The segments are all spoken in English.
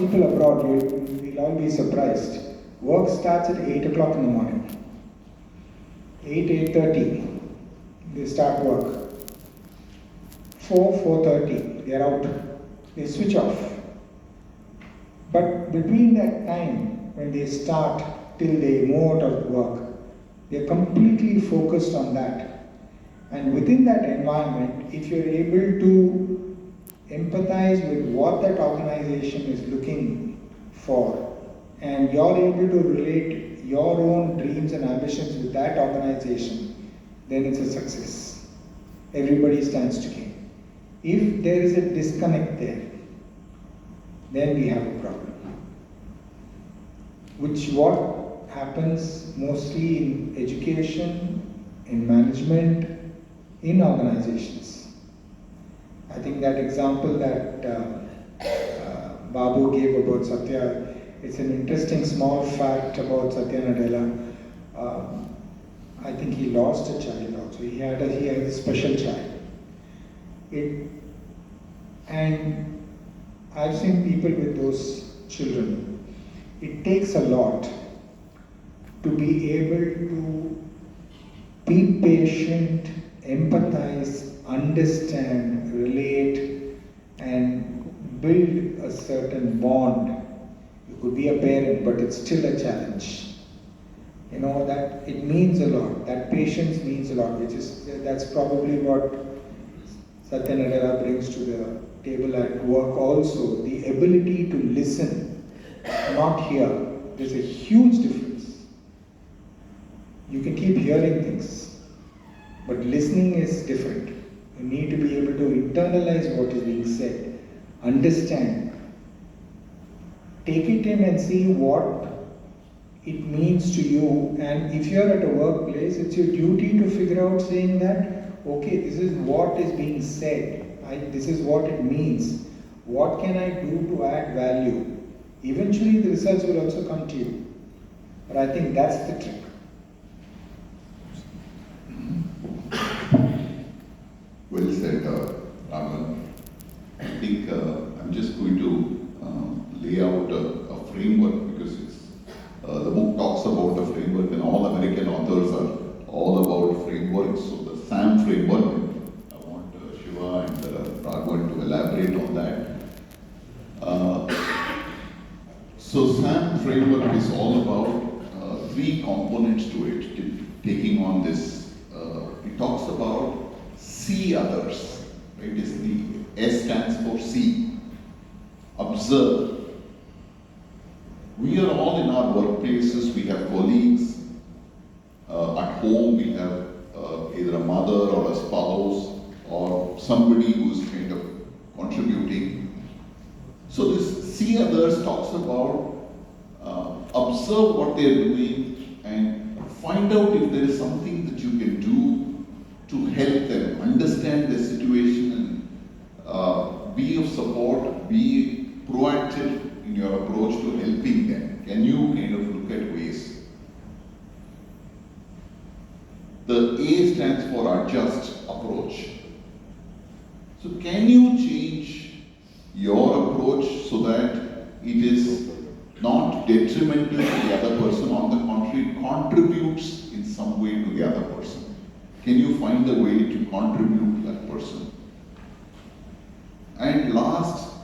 people abroad, we'll all be surprised. Work starts at 8 o'clock in the morning. 8:30, they start work. 4:30, they're out. They switch off. But between that time, when they start till they move out of work, they're completely focused on that. And within that environment, if you're able to empathize with what that organization is looking for, and you're able to relate your own dreams and ambitions with that organization, then it's a success. Everybody stands to gain. If there is a disconnect there, then we have a problem. Which what happens mostly in education, in management, in organizations. I think that example that Babu gave about Satya, it's an interesting small fact about Satya Nadella. I think he lost a child also. He had a special child. And I've seen people with those children. It takes a lot to be able to be patient, empathize, understand, relate, and build a certain bond. You could be a parent, but it's still a challenge. You know, that it means a lot. That patience means a lot, that's probably what Satya Nadella brings to the table at work also. The ability to listen, not hear. There's a huge difference. You can keep hearing things, but listening is different. You need to be able to internalize what is being said, understand, take it in and see what it means to you. And if you're at a workplace, it's your duty to figure out saying that, okay, this is what is being said. This is what it means. What can I do to add value? Eventually the results will also come to you. But I think that's the trick. Well said, Raman. I think I'm just going to lay out a framework, because the book talks about a framework, and all American authors are all about frameworks. So the SAM framework, I want Shiva and Raghavan to elaborate on that. So SAM framework is all about three components to it, taking on this. It talks about see others, right? The S stands for see, observe. We are all in our workplaces, we have colleagues. At home we have either a mother or a spouse or somebody who's kind of contributing. So this see others talks about observe what they're doing and find out if there is something that you can do to help them understand their situation and be of support, be proactive in your approach to helping them. Can you kind of look at ways? The A stands for adjust approach. So can you change your approach so that it is not detrimental to the other person, on the contrary, contributes in some way to the other person? Can you find a way to contribute to that person? And last,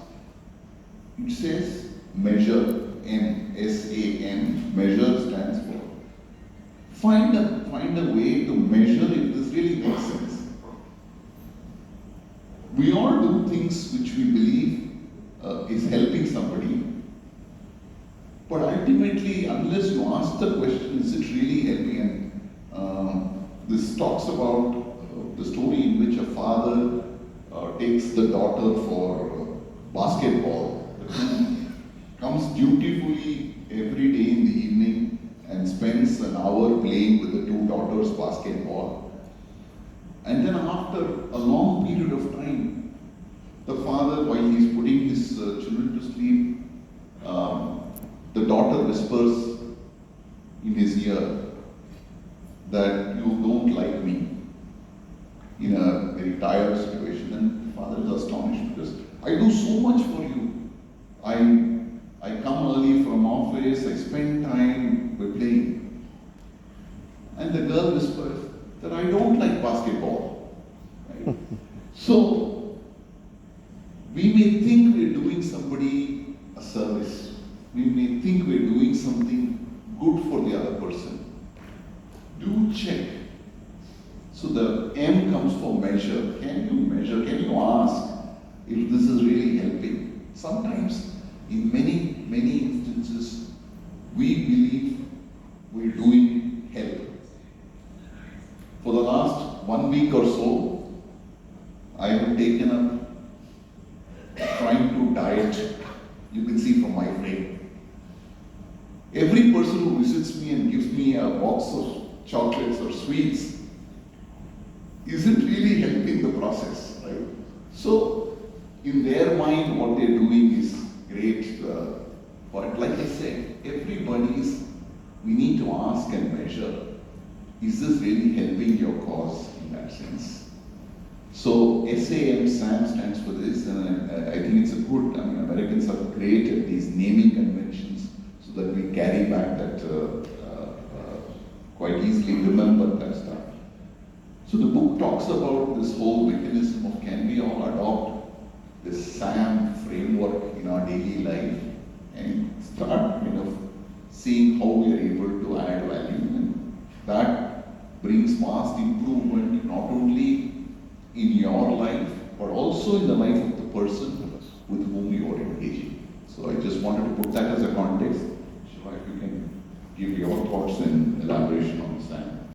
it says measure, M-S-A-M, measure stands for. Find a way to measure if this really makes sense. We all do things which we believe is helping somebody, but ultimately, unless you ask the question, is it really helping? And this talks about the story in which a father takes the daughter for basketball, comes dutifully every day in the evening and spends an hour playing with the two daughters basketball. And then after a long period of time, the father, while he's putting his children to sleep, the daughter whispers in his ear that you don't like me, in a very tired situation. And the father is astonished because I do so much for you. I office, I spend time with playing. And the girl whispers that I don't like basketball. Right? So, we may think we're doing somebody a service. We may think we're doing something good for the other person. Do check. So the M comes for measure. Can you measure? Can you ask if this is really helping? Sometimes, in many instances, we believe we're doing help. For the last 1 week or so, I have taken up trying to diet. You can see from my frame. Every person who visits me and gives me a box of chocolates or sweets isn't really helping the process, right? So, in their mind, what they're doing is great. But like I said, we need to ask and measure, is this really helping your cause in that sense? So, SAM stands for this, and I think it's a good, Americans have created these naming conventions so that we carry back that, quite easily remember that stuff. So the book talks about this whole mechanism of can we all adopt this SAM framework in our daily life and start seeing how we are able to add value, and that brings vast improvement not only in your life but also in the life of the person with whom you are engaging. So I just wanted to put that as a context. Shiva, if you can give your thoughts and elaboration on SAM.